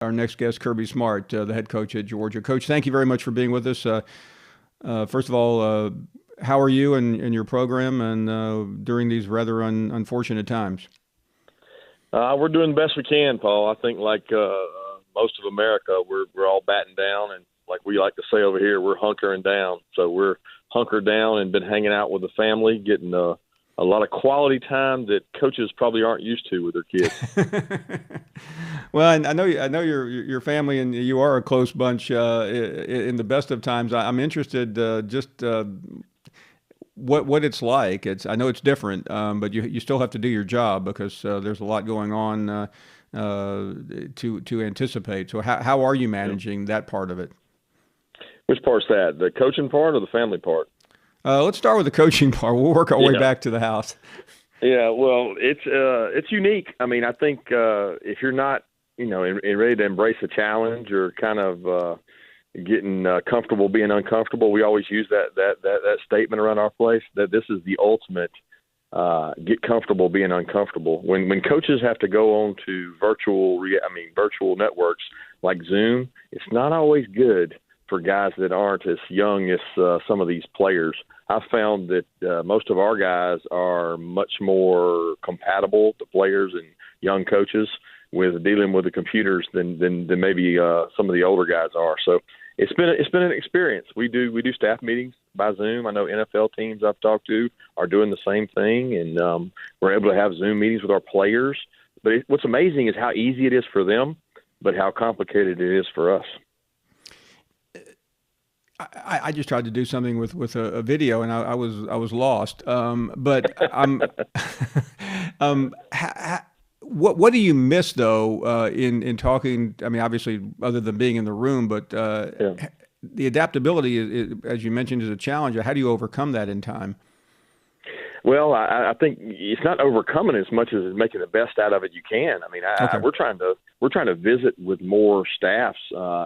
Our next guest, Kirby Smart, the head coach at Georgia. Coach, thank you very much for being with us. First of all, how are you and your program and during these rather unfortunate times? We're doing the best we can, Paul. I think like most of America, we're all batting down, and like we like to say over here, we're hunkering down. So we're hunkered down and been hanging out with the family, getting a lot of quality time that coaches probably aren't used to with their kids. Well, I know your family and you are a close bunch in the best of times. I'm interested just what it's like. I know it's different, but you still have to do your job because there's a lot going on to anticipate. So how are you managing that part of it? Which part's that? The coaching part or the family part? Let's start with the coaching part. We'll work our way Yeah. back to the house. Yeah, well, it's unique. I mean, I think if you're not, ready to embrace a challenge or kind of getting comfortable being uncomfortable, we always use that statement around our place that this is the ultimate get comfortable being uncomfortable. When coaches have to go on to virtual networks like Zoom, it's not always good for guys that aren't as young as some of these players. I found that most of our guys are much more compatible to players and young coaches with dealing with the computers than maybe some of the older guys are. So it's been an experience. We do staff meetings by Zoom. I know NFL teams I've talked to are doing the same thing, and we're able to have Zoom meetings with our players. But what's amazing is how easy it is for them, but how complicated it is for us. I just tried to do something with a video and I was lost. But I'm what do you miss though in talking? I mean, obviously, other than being in the room, but Yeah. the adaptability, as you mentioned, is a challenge. How do you overcome that in time? Well, I think it's not overcoming as much as making the best out of it you can. I mean, Okay. we're trying to visit with more staffs.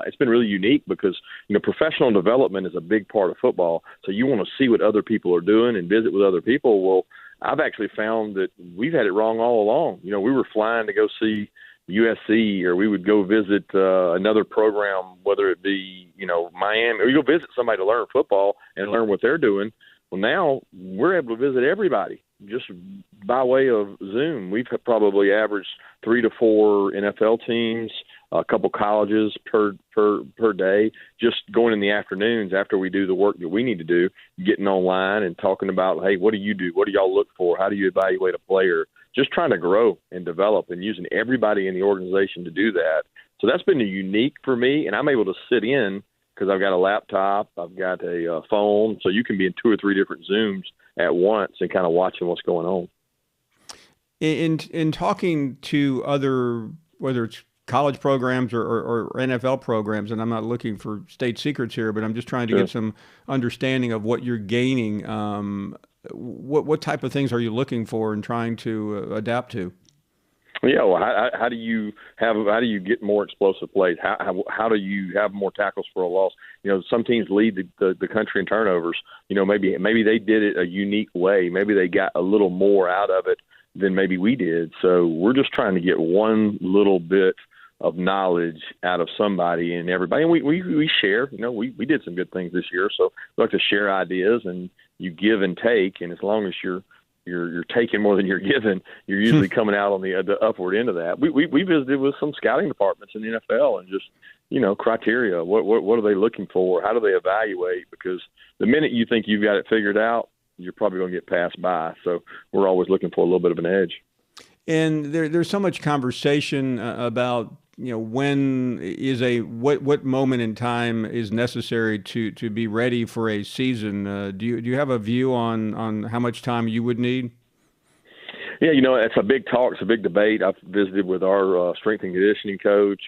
It's been really unique because professional development is a big part of football. So you want to see what other people are doing and visit with other people. Well, I've actually found that we've had it wrong all along. We were flying to go see USC, or we would go visit another program, whether it be Miami, or you go visit somebody to learn football and learn what they're doing. Well, now we're able to visit everybody just by way of Zoom. We've probably averaged 3 to 4 NFL teams, a couple colleges per day, just going in the afternoons after we do the work that we need to do, getting online and talking about, hey, what do you do? What do y'all look for? How do you evaluate a player? Just trying to grow and develop and using everybody in the organization to do that. So that's been unique for me, and I'm able to sit in because I've got a laptop, I've got a phone, so you can be in 2 or 3 different Zooms at once and kind of watching what's going on. In talking to other, whether it's college programs or NFL programs, and I'm not looking for state secrets here, but I'm just trying to Sure. get some understanding of what you're gaining. What type of things are you looking for and trying to adapt to? Yeah, well, how do you get more explosive plays? How do you have more tackles for a loss? Some teams lead the country in turnovers. Maybe they did it a unique way. Maybe they got a little more out of it than maybe we did. So we're just trying to get one little bit of knowledge out of somebody and everybody. And we share. We did some good things this year, so we like to share ideas, and you give and take. And as long as you're taking more than you're giving, you're usually coming out on the upward end of that. We visited with some scouting departments in the NFL and just, criteria. What are they looking for? How do they evaluate? Because the minute you think you've got it figured out, you're probably going to get passed by. So we're always looking for a little bit of an edge. And there's so much conversation about when is what moment in time is necessary to be ready for a season. Do you have a view on how much time you would need? Yeah, it's a big talk. It's a big debate. I've visited with our strength and conditioning coach.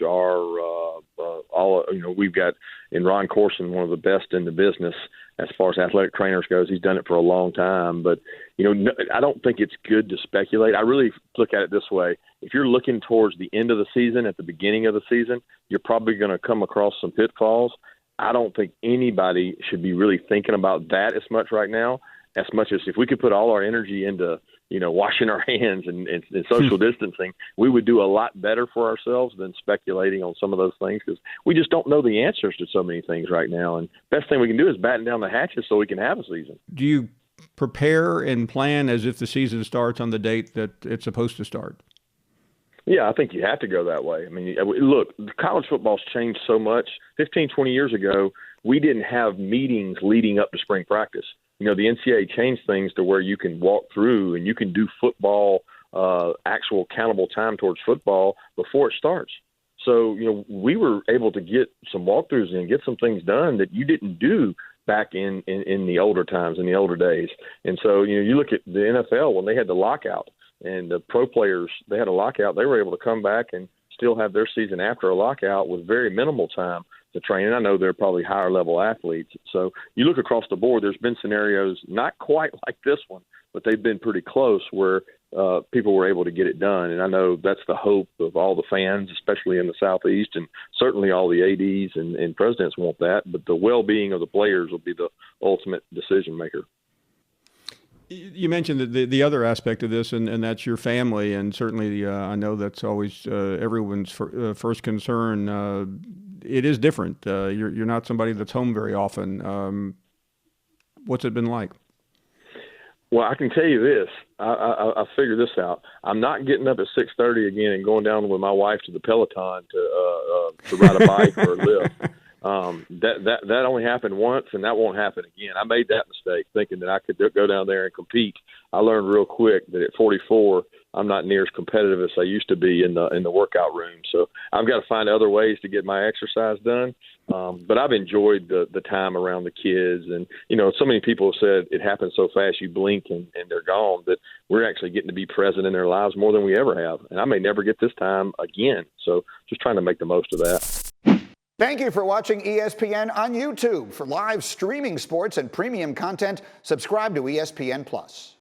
We've got in Ron Corson, one of the best in the business as far as athletic trainers goes. He's done it for a long time, but I don't think it's good to speculate. I really look at it this way: if you're looking towards the end of the season, at the beginning of the season, you're probably going to come across some pitfalls. I don't think anybody should be really thinking about that as much right now, as much as if we could put all our energy into washing our hands and social distancing, we would do a lot better for ourselves than speculating on some of those things, because we just don't know the answers to so many things right now. And best thing we can do is batten down the hatches so we can have a season. Do you prepare and plan as if the season starts on the date that it's supposed to start? Yeah, I think you have to go that way. I mean, look, college football's changed so much. 15, 20 years ago, we didn't have meetings leading up to spring practice. The NCAA changed things to where you can walk through and you can do football, actual countable time towards football before it starts. So, we were able to get some walkthroughs and get some things done that you didn't do back in the older times, in the older days. And so, you look at the NFL when they had the lockout and the pro players, they had a lockout, they were able to come back and still have their season after a lockout with very minimal time to train. And I know they're probably higher level athletes. So you look across the board, there's been scenarios not quite like this one, but they've been pretty close where people were able to get it done. And I know that's the hope of all the fans, especially in the Southeast, and certainly all the ADs and presidents want that. But the well-being of the players will be the ultimate decision maker. You mentioned the other aspect of this, and that's your family, and certainly I know that's always everyone's first concern. It is different. You're not somebody that's home very often. What's it been like? Well, I can tell you this. I figured this out. I'm not getting up at 6:30 again and going down with my wife to the Peloton to ride a bike or a lift. That only happened once, and that won't happen again. I made that mistake thinking that I could go down there and compete. I learned real quick that at 44, I'm not near as competitive as I used to be in the workout room. So I've got to find other ways to get my exercise done. But I've enjoyed the time around the kids. And, so many people have said it happens so fast you blink and they're gone, that we're actually getting to be present in their lives more than we ever have. And I may never get this time again. So just trying to make the most of that. Thank you for watching ESPN on YouTube. For live streaming sports and premium content, subscribe to ESPN+.